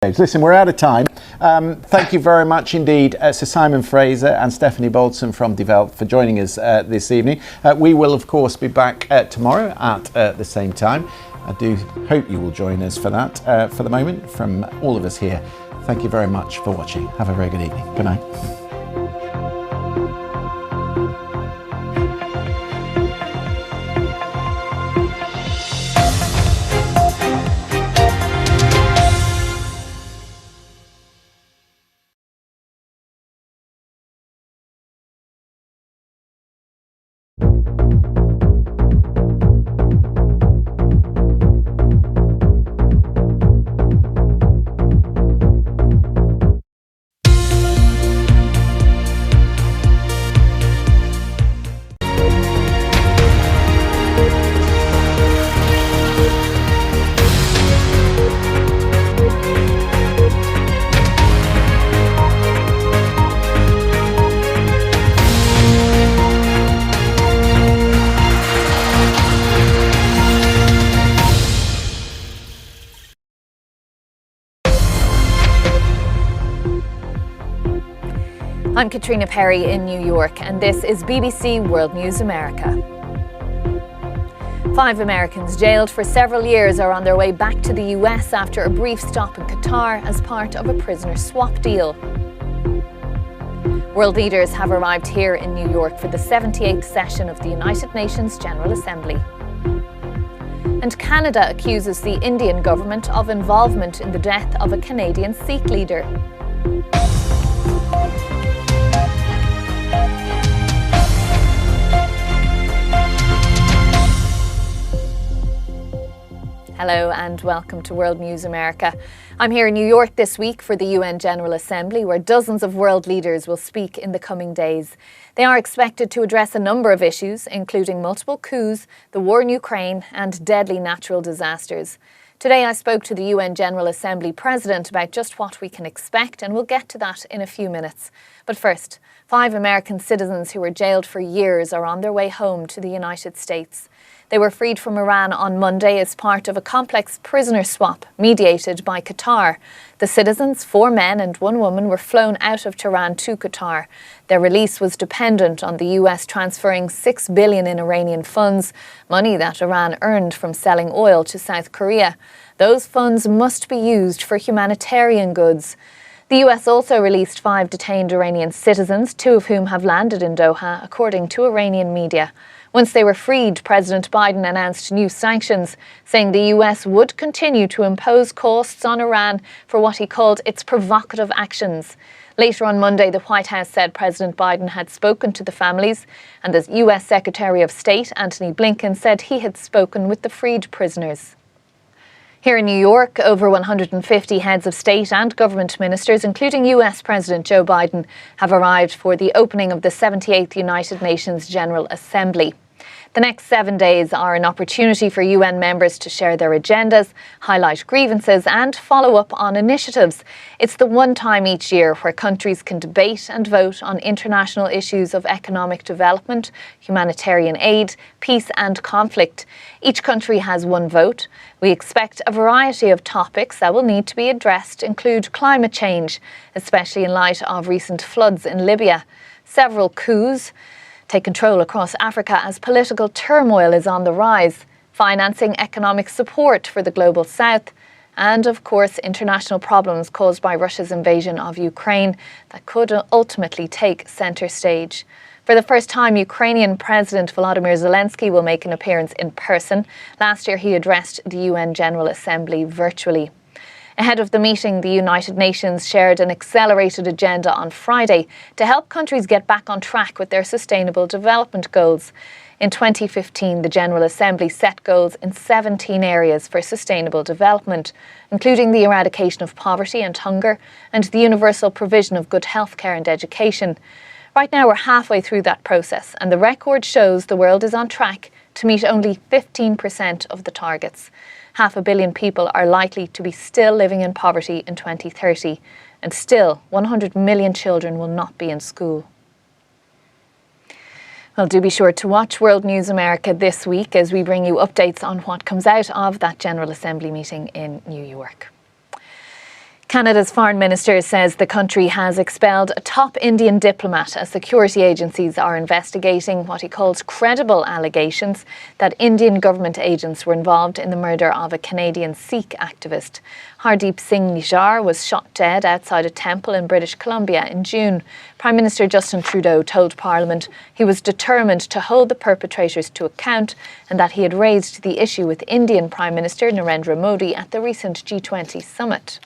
Listen, we're out of time. Thank you very much indeed, Sir Simon Fraser and Stephanie Bolton from Develop for joining us this evening. We will, of course, be back tomorrow at the same time. I do hope you will join us for that. For the moment, from all of us here, thank you very much for watching. Have a very good evening. Good night. I'm Caitriona Perry in New York, and this is BBC World News America. 5 Americans jailed for several years are on their way back to the US after a brief stop in Qatar as part of a prisoner swap deal. World leaders have arrived here in New York for the 78th session of the United Nations General Assembly. And Canada accuses the Indian government of involvement in the death of a Canadian Sikh leader. Hello and welcome to World News America. I'm here in New York this week for the UN General Assembly, where dozens of world leaders will speak in the coming days. They are expected to address a number of issues, including multiple coups, the war in Ukraine and deadly natural disasters. Today I spoke to the UN General Assembly President about just what we can expect, and we'll get to that in a few minutes. But first, 5 American citizens who were jailed for years are on their way home to the United States. They were freed from Iran on Monday as part of a complex prisoner swap mediated by Qatar. The citizens, 4 men and 1 woman, were flown out of Tehran to Qatar. Their release was dependent on the US transferring $6 billion in Iranian funds, money that Iran earned from selling oil to South Korea. Those funds must be used for humanitarian goods. The US also released 5 detained Iranian citizens, 2 of whom have landed in Doha, according to Iranian media. Once they were freed, President Biden announced new sanctions, saying the US would continue to impose costs on Iran for what he called its provocative actions. Later on Monday, the White House said President Biden had spoken to the families, and the US Secretary of State, Antony Blinken, said he had spoken with the freed prisoners. Here in New York, over 150 heads of state and government ministers, including US President Joe Biden, have arrived for the opening of the 78th United Nations General Assembly. The next 7 days are an opportunity for UN members to share their agendas, highlight grievances and follow up on initiatives. It's the one time each year where countries can debate and vote on international issues of economic development, humanitarian aid, peace and conflict. Each country has 1 vote. We expect a variety of topics that will need to be addressed include climate change, especially in light of recent floods in Libya, several coups take control across Africa as political turmoil is on the rise, financing economic support for the global south, and of course international problems caused by Russia's invasion of Ukraine that could ultimately take centre stage. For the first time, Ukrainian President Volodymyr Zelensky will make an appearance in person. Last year he addressed the UN General Assembly virtually. Ahead of the meeting, the United Nations shared an accelerated agenda on Friday to help countries get back on track with their sustainable development goals. In 2015, the General Assembly set goals in 17 areas for sustainable development, including the eradication of poverty and hunger and the universal provision of good healthcare and education. Right now, we're halfway through that process, and the record shows the world is on track to meet only 15% of the targets. 500 million people are likely to be still living in poverty in 2030, and still 100 million children will not be in school. Well, do be sure to watch World News America this week as we bring you updates on what comes out of that General Assembly meeting in New York. Canada's foreign minister says the country has expelled a top Indian diplomat as security agencies are investigating what he calls credible allegations that Indian government agents were involved in the murder of a Canadian Sikh activist. Hardeep Singh Nijjar was shot dead outside a temple in British Columbia in June. Prime Minister Justin Trudeau told Parliament he was determined to hold the perpetrators to account and that he had raised the issue with Indian Prime Minister Narendra Modi at the recent G20 summit.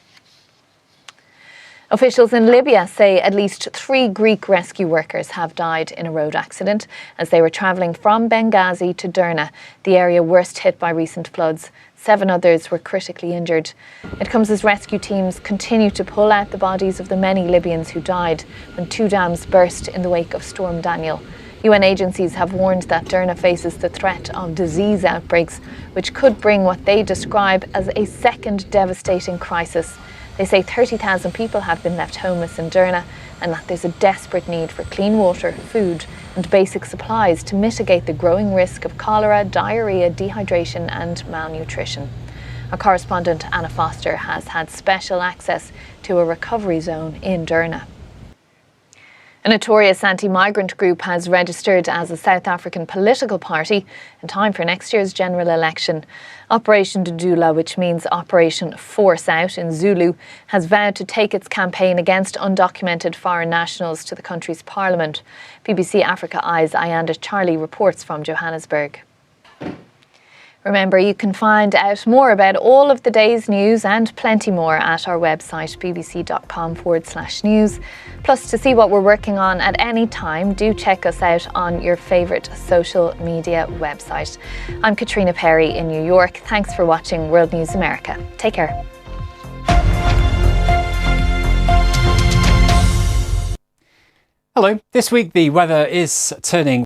Officials in Libya say at least 3 Greek rescue workers have died in a road accident as they were travelling from Benghazi to Derna, the area worst hit by recent floods. 7 others were critically injured. It comes as rescue teams continue to pull out the bodies of the many Libyans who died when 2 dams burst in the wake of Storm Daniel. UN agencies have warned that Derna faces the threat of disease outbreaks, which could bring what they describe as a second devastating crisis. They say 30,000 people have been left homeless in Derna and that there's a desperate need for clean water, food and basic supplies to mitigate the growing risk of cholera, diarrhoea, dehydration and malnutrition. Our correspondent Anna Foster has had special access to a recovery zone in Derna. A notorious anti-migrant group has registered as a South African political party in time for next year's general election. Operation Dudula, which means Operation Force Out in Zulu, has vowed to take its campaign against undocumented foreign nationals to the country's parliament. BBC Africa Eye's Ayanda Charlie reports from Johannesburg. Remember, you can find out more about all of the day's news and plenty more at our website, bbc.com/news. Plus, to see what we're working on at any time, do check us out on your favourite social media website. I'm Caitriona Perry in New York. Thanks for watching World News America. Take care. Hello. This week the weather is turning